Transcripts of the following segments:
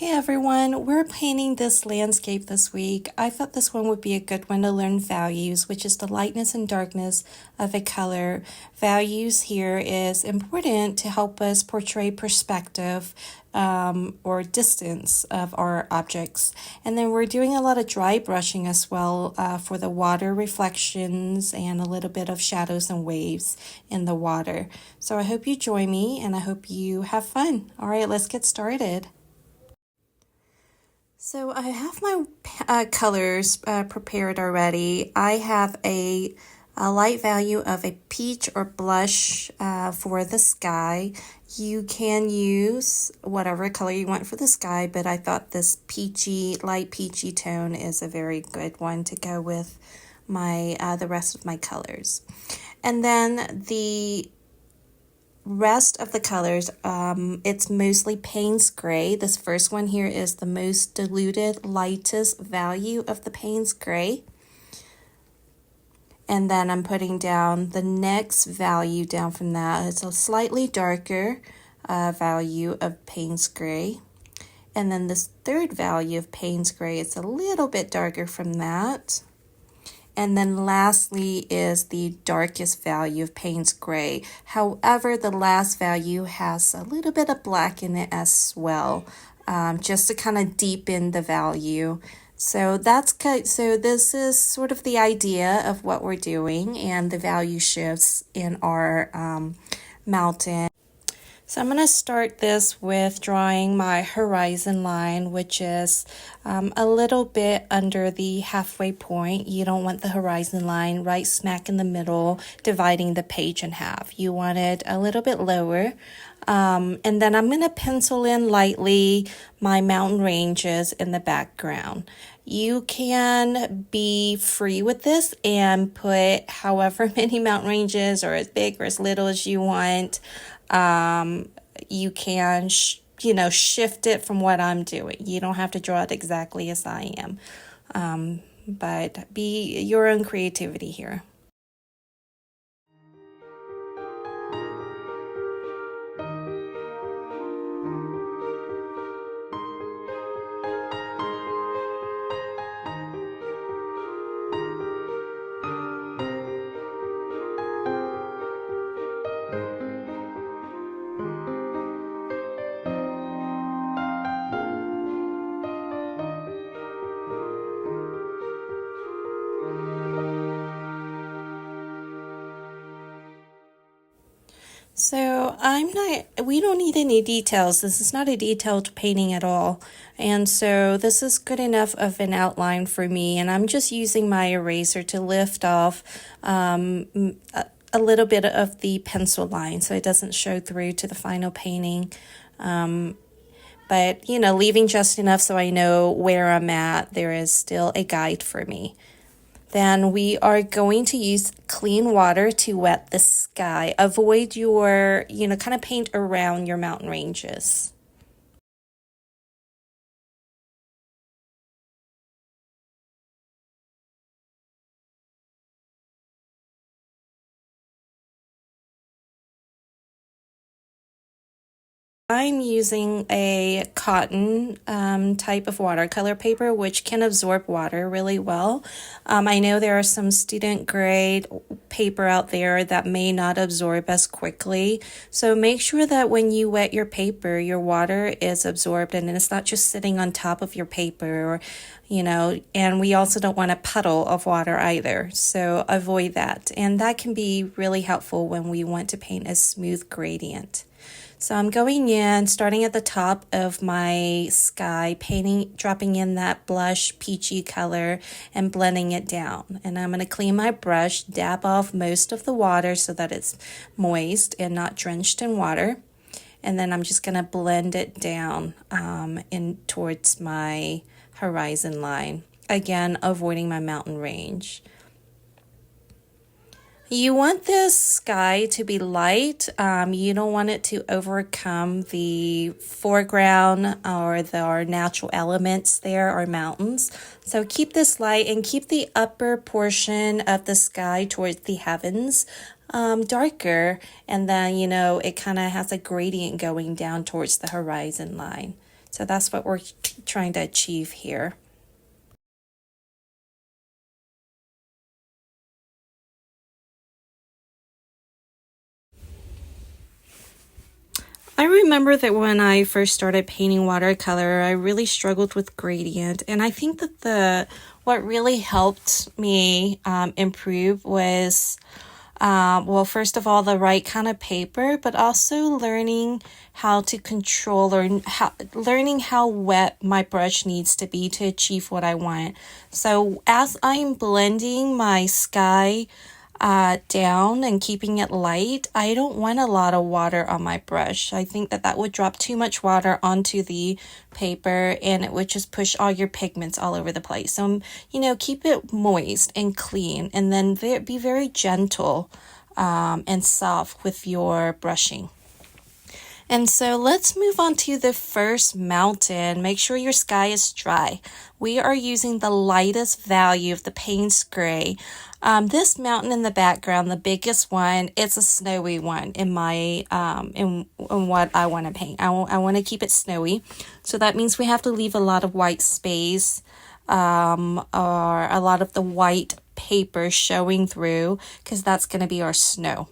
Hey everyone, we're painting this landscape this week. I thought this one would be a good one to learn values, which is the lightness and darkness of a color. Values here is important to help us portray perspective or distance of our objects. And then we're doing a lot of dry brushing as well for the water reflections and a little bit of shadows and waves in the water. So I hope you join me and I hope you have fun. All right, let's get started. So I have my colors prepared already. I have a light value of a peach or blush for the sky. You can use whatever color you want for the sky, but I thought this light peachy tone is a very good one to go with my the rest of my colors. And then the rest of the colors, it's mostly Payne's gray. This first one here is the most diluted, lightest value of the Payne's gray. And then I'm putting down the next value down from that. It's a slightly darker value of Payne's gray. And then this third value of Payne's gray, it's a little bit darker from that. And then lastly is the darkest value of Payne's gray. However, the last value has a little bit of black in it as well, just to kind of deepen the value. So this is sort of the idea of what we're doing and the value shifts in our mountain. So I'm going to start this with drawing my horizon line, which is a little bit under the halfway point. You don't want the horizon line right smack in the middle, dividing the page in half. You want it a little bit lower. And then I'm going to pencil in lightly my mountain ranges in the background. You can be free with this and put however many mountain ranges or as big or as little as you want. You can, shift it from what I'm doing. You don't have to draw it exactly as I am, but be your own creativity here. So we don't need any details. This is not a detailed painting at all. And so this is good enough of an outline for me. And I'm just using my eraser to lift off a little bit of the pencil line so it doesn't show through to the final painting. But, leaving just enough so I know where I'm at. There is still a guide for me. Then we are going to use clean water to wet the sky. Avoid your, kind of paint around your mountain ranges. I'm using a cotton type of watercolor paper, which can absorb water really well. I know there are some student grade paper out there that may not absorb as quickly. So make sure that when you wet your paper, your water is absorbed and it's not just sitting on top of your paper or, and we also don't want a puddle of water either. So avoid that. And that can be really helpful when we want to paint a smooth gradient. So I'm going in, starting at the top of my sky, dropping in that blush peachy color and blending it down. And I'm going to clean my brush, dab off most of the water so that it's moist and not drenched in water. And then I'm just going to blend it down in towards my horizon line. Again, avoiding my mountain range. You want this sky to be light. You don't want it to overcome the foreground or our natural elements there or mountains. So keep this light and keep the upper portion of the sky towards the heavens darker. And then, it kind of has a gradient going down towards the horizon line. So that's what we're trying to achieve here. I remember that when I first started painting watercolor, I really struggled with gradient, and I think that what really helped me improve was, well, first of all, the right kind of paper, but also learning how to control or learning how wet my brush needs to be to achieve what I want. So as I'm blending my sky down and keeping it light, I don't want a lot of water on my brush. I think that would drop too much water onto the paper and it would just push all your pigments all over the place. So, keep it moist and clean, and then be very gentle and soft with your brushing. And so let's move on to the first mountain. Make sure your sky is dry. We are using the lightest value of the Payne's Gray. This mountain in the background, the biggest one, it's a snowy one in my in what I want to paint. I want to keep it snowy, so that means we have to leave a lot of white space, or a lot of the white paper showing through, because that's going to be our snow.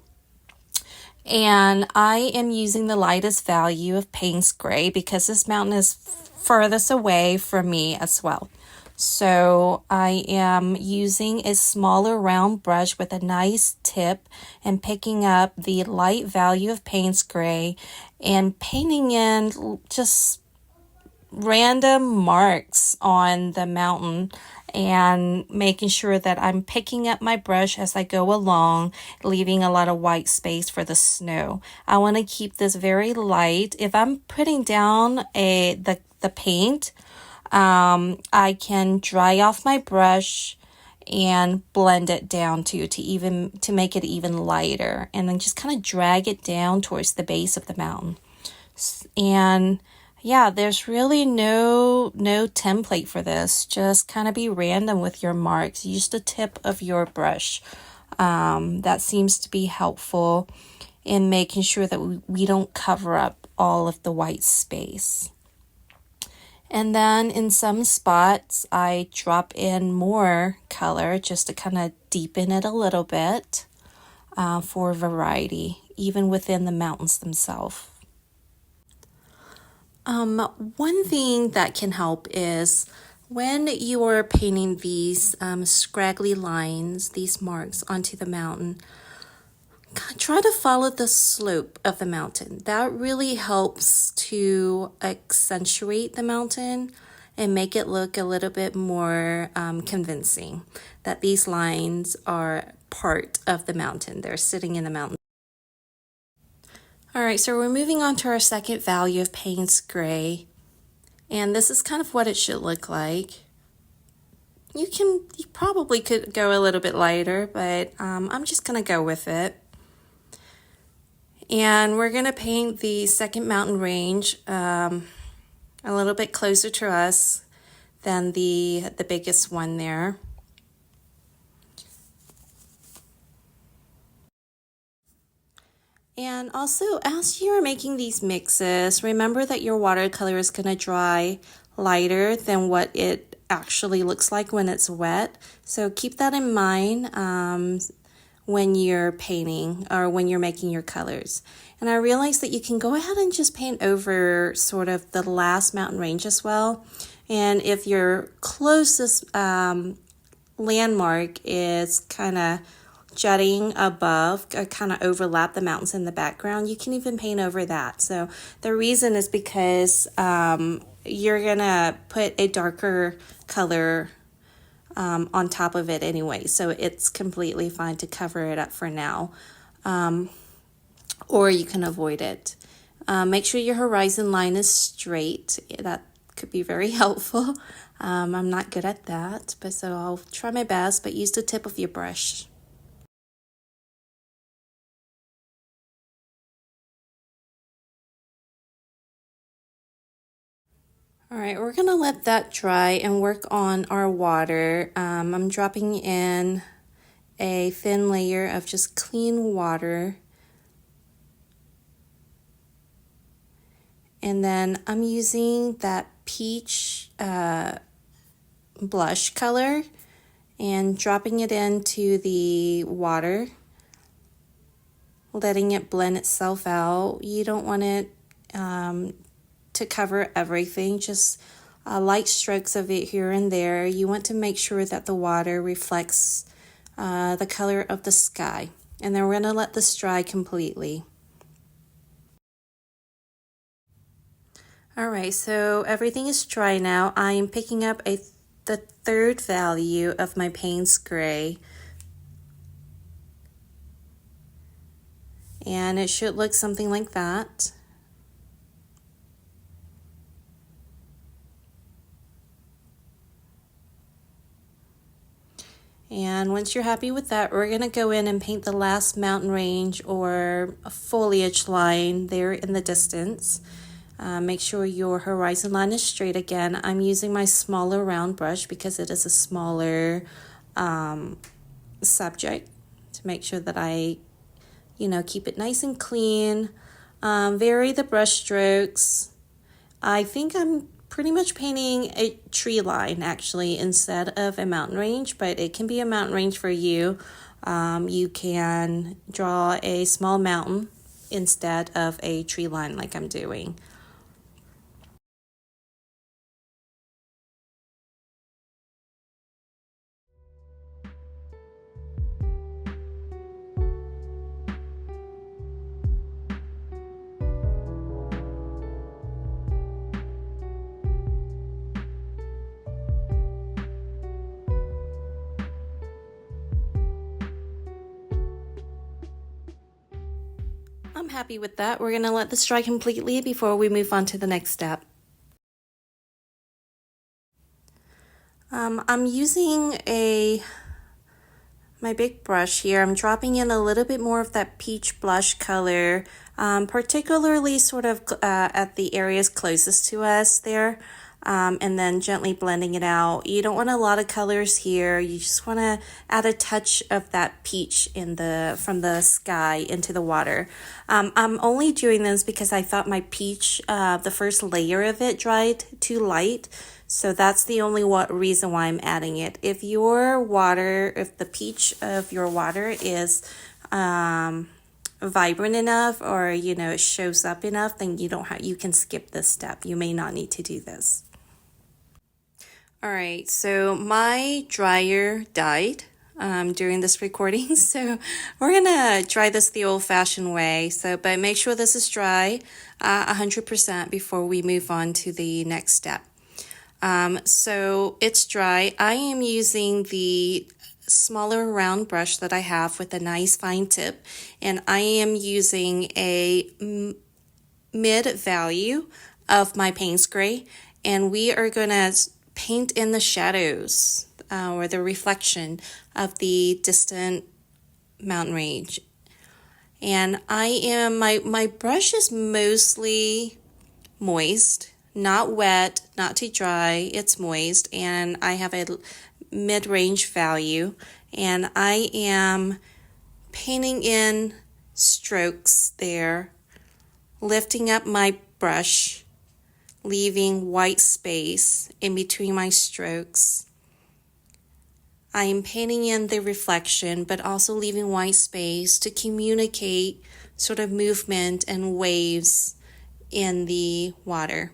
And I am using the lightest value of Payne's Gray because this mountain is furthest away from me as well. So I am using a smaller round brush with a nice tip and picking up the light value of Payne's Gray and painting in just random marks on the mountain and making sure that I'm picking up my brush as I go along, leaving a lot of white space for the snow. I want to keep this very light. If I'm putting down the paint, I can dry off my brush and blend it down to make it even lighter, and then just kind of drag it down towards the base of the mountain. And yeah, there's really no template for this. Just kind of be random with your marks. Use the tip of your brush. That seems to be helpful in making sure that we don't cover up all of the white space. And then in some spots, I drop in more color just to kind of deepen it a little bit for variety, even within the mountains themselves. One thing that can help is when you are painting these scraggly lines, these marks onto the mountain, try to follow the slope of the mountain. That really helps to accentuate the mountain and make it look a little bit more convincing that these lines are part of the mountain. They're sitting in the mountain. All right, so we're moving on to our second value of Payne's Gray, and this is kind of what it should look like. You probably could go a little bit lighter, but I'm just gonna go with it. And we're gonna paint the second mountain range a little bit closer to us than the biggest one there. And also, as you're making these mixes, remember that your watercolor is going to dry lighter than what it actually looks like when it's wet. So keep that in mind when you're painting or when you're making your colors. And I realized that you can go ahead and just paint over sort of the last mountain range as well. And if your closest landmark is kind of jutting above, kind of overlap the mountains in the background, you can even paint over that. So the reason is because you're gonna put a darker color on top of it anyway, so it's completely fine to cover it up for now, or you can avoid it. Make sure your horizon line is straight. That could be very helpful. I'm not good at that, but so I'll try my best, but use the tip of your brush. All right, we're gonna let that dry and work on our water. I'm dropping in a thin layer of just clean water. And then I'm using that peach blush color and dropping it into the water, letting it blend itself out. You don't want it to cover everything, just light strokes of it here and there. You want to make sure that the water reflects the color of the sky. And then we're going to let this dry completely. All right, so everything is dry now. I'm picking up the third value of my Payne's Gray. And it should look something like that. And once you're happy with that, we're going to go in and paint the last mountain range or a foliage line there in the distance. Make sure your horizon line is straight again. I'm using my smaller round brush because it is a smaller subject, to make sure that I, keep it nice and clean. Vary the brush strokes. I think I'm pretty much painting a tree line actually instead of a mountain range, but it can be a mountain range for you. You can draw a small mountain instead of a tree line like I'm doing. I'm happy with that. We're going to let this dry completely before we move on to the next step. I'm using my big brush here. I'm dropping in a little bit more of that peach blush color, particularly sort of at the areas closest to us there. And then gently blending it out. You don't want a lot of colors here. You just want to add a touch of that peach from the sky into the water. I'm only doing this because I thought my peach, the first layer of it dried too light. So that's the only reason why I'm adding it. If the peach of your water is vibrant enough, or it shows up enough, then you can skip this step. You may not need to do this. All right, so my dryer died during this recording, so we're gonna try this the old-fashioned way. But make sure this is dry 100% before we move on to the next step. So it's dry. I am using the smaller round brush that I have with a nice fine tip, and I am using a mid value of my Payne's Gray, and we are going to paint in the shadows or the reflection of the distant mountain range. And my brush is mostly moist, not wet, not too dry, it's moist, and I have a mid-range value, and I am painting in strokes there, lifting up my brush, leaving white space in between my strokes. I am painting in the reflection, but also leaving white space to communicate sort of movement and waves in the water.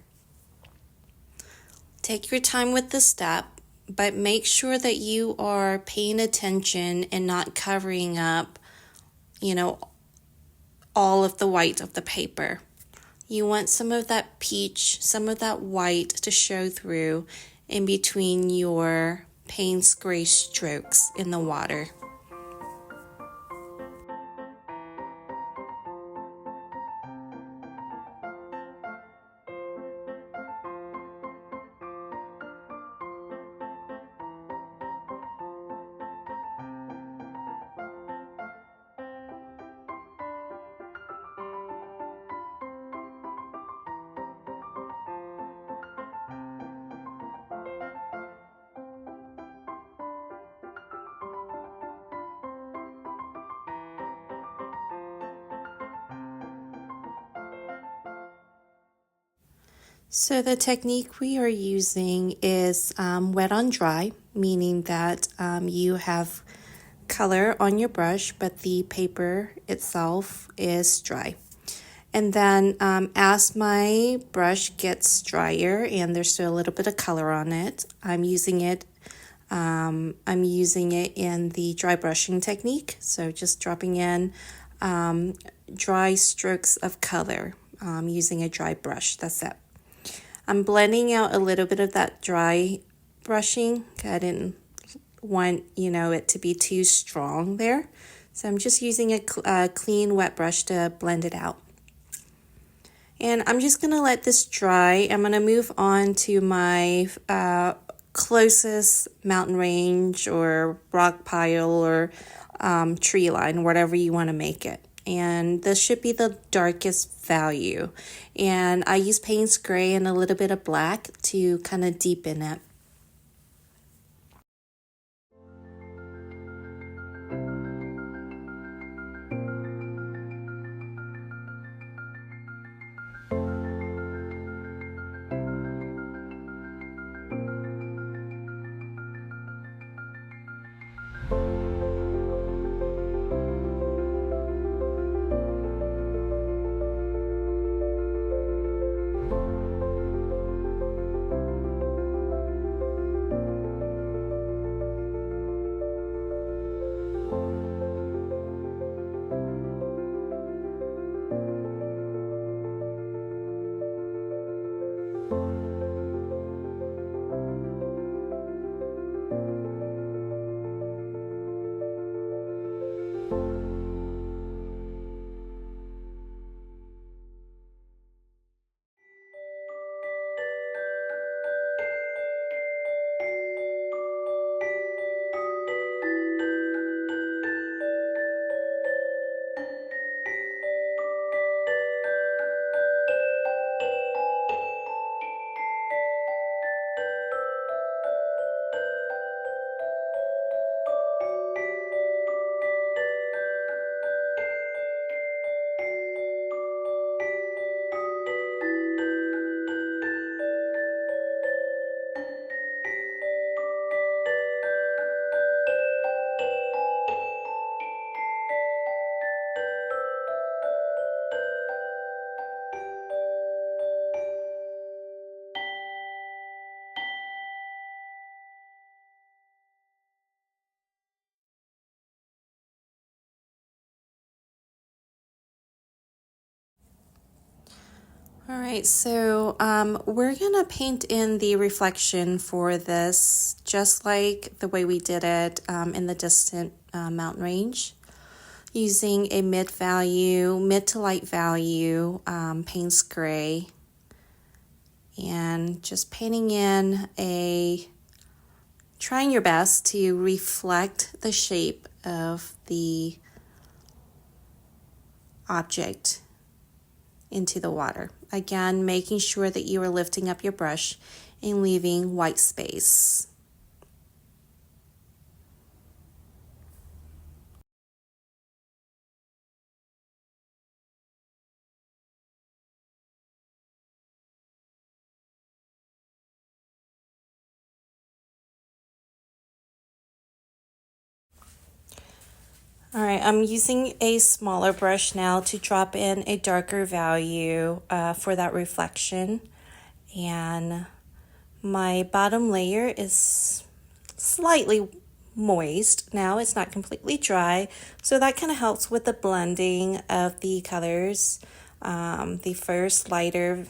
Take your time with this step, but make sure that you are paying attention and not covering up, all of the white of the paper. You want some of that peach, some of that white to show through in between your Payne's Gray strokes in the water. So the technique we are using is wet on dry, meaning that you have color on your brush, but the paper itself is dry. And then as my brush gets drier and there's still a little bit of color on it, I'm using it in the dry brushing technique. So just dropping in dry strokes of color using a dry brush. That's it. I'm blending out a little bit of that dry brushing. I didn't want, it to be too strong there. So I'm just using a clean wet brush to blend it out. And I'm just going to let this dry. I'm going to move on to my closest mountain range or rock pile or tree line, whatever you want to make it. And this should be the darkest value. And I use Payne's gray and a little bit of black to kind of deepen it. All right, so we're gonna paint in the reflection for this, just like the way we did it in the distant mountain range, using a mid to light value Payne's gray, and just painting in trying your best to reflect the shape of the object into the water. Again, making sure that you are lifting up your brush and leaving white space. All right, I'm using a smaller brush now to drop in a darker value for that reflection. And my bottom layer is slightly moist now. It's not completely dry, so that kind of helps with the blending of the colors. The first lighter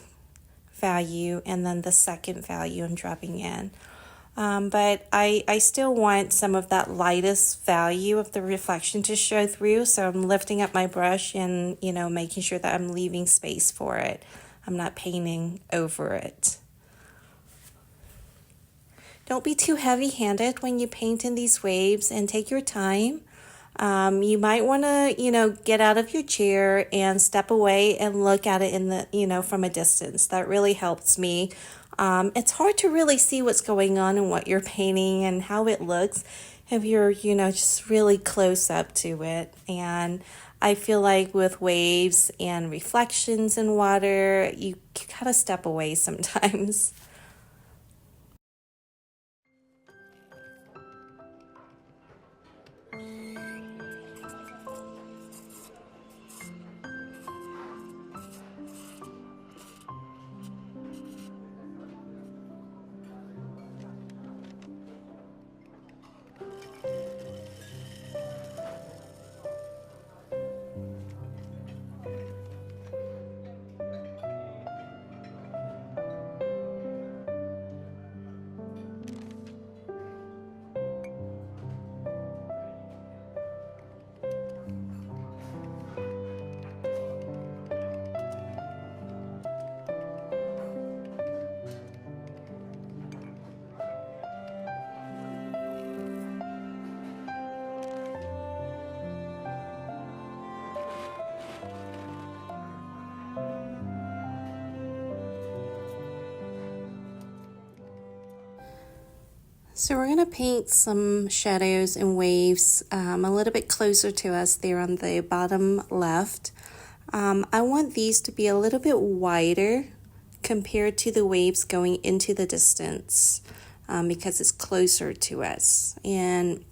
value and then the second value I'm dropping in. But I still want some of that lightest value of the reflection to show through, so I'm lifting up my brush and, making sure that I'm leaving space for it. I'm not painting over it. Don't be too heavy-handed when you paint in these waves, and take your time. You might want to, get out of your chair and step away and look at it from a distance. That really helps me. It's hard to really see what's going on and what you're painting and how it looks if you're, just really close up to it. And I feel like with waves and reflections in water, you kind of step away sometimes. So we're going to paint some shadows and waves a little bit closer to us there on the bottom left. I want these to be a little bit wider compared to the waves going into the distance because it's closer to us. And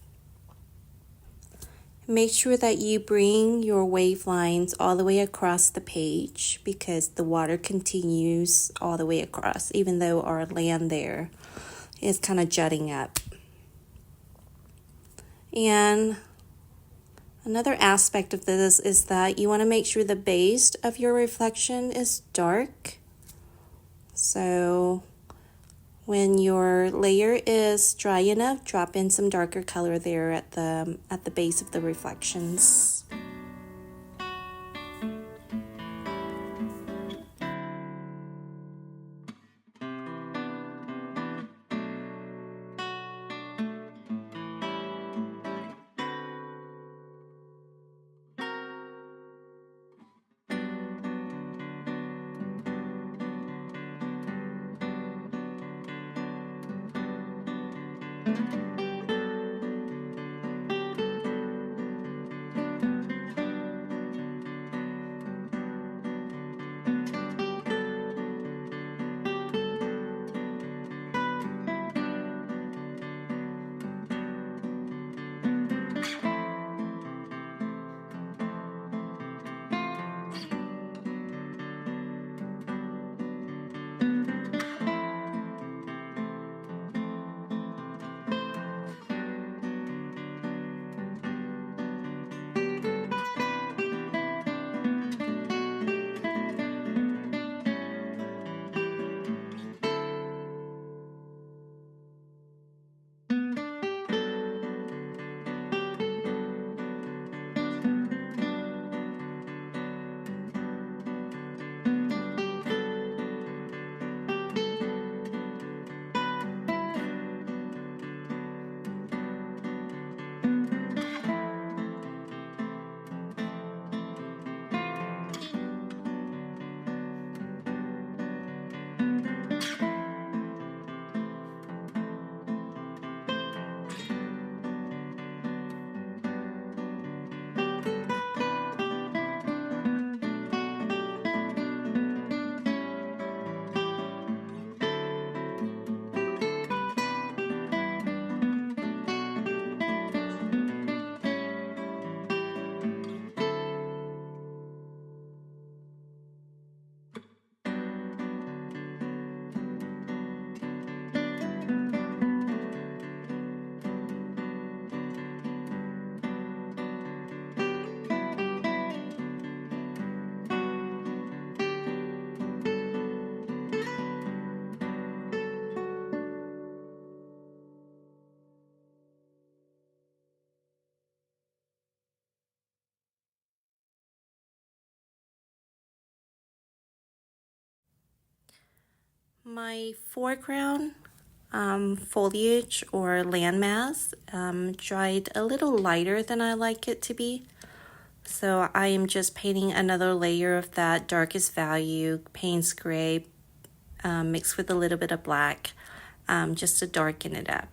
make sure that you bring your wave lines all the way across the page because the water continues all the way across, even though our land there is kind of jutting up. And another aspect of this is that you want to make sure the base of your reflection is dark. So when your layer is dry enough, drop in some darker color there at the base of the reflections. My foreground foliage or landmass dried a little lighter than I like it to be. So I am just painting another layer of that darkest value, Payne's gray, mixed with a little bit of black, just to darken it up.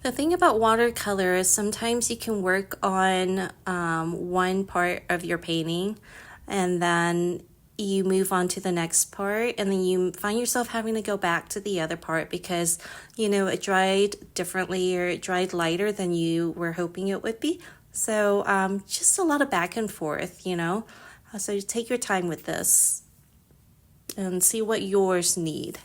The thing about watercolor is sometimes you can work on one part of your painting and then you move on to the next part, and then you find yourself having to go back to the other part because, you know, it dried differently or it dried lighter than you were hoping it would be. So just a lot of back and forth, you know. So take your time with this and see what yours need.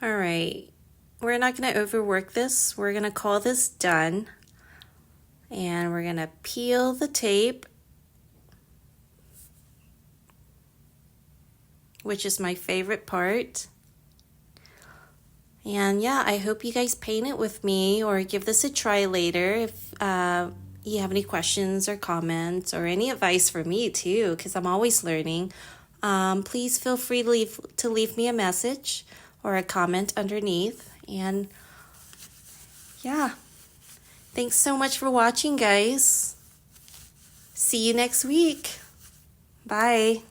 All right, we're not going to overwork this. We're going to call this done. And we're going to peel the tape, which is my favorite part. And yeah, I hope you guys paint it with me or give this a try later. If you have any questions or comments or any advice for me too, because I'm always learning, please feel free to leave me a message or a comment underneath. And yeah, thanks so much for watching, guys. See you next week. Bye.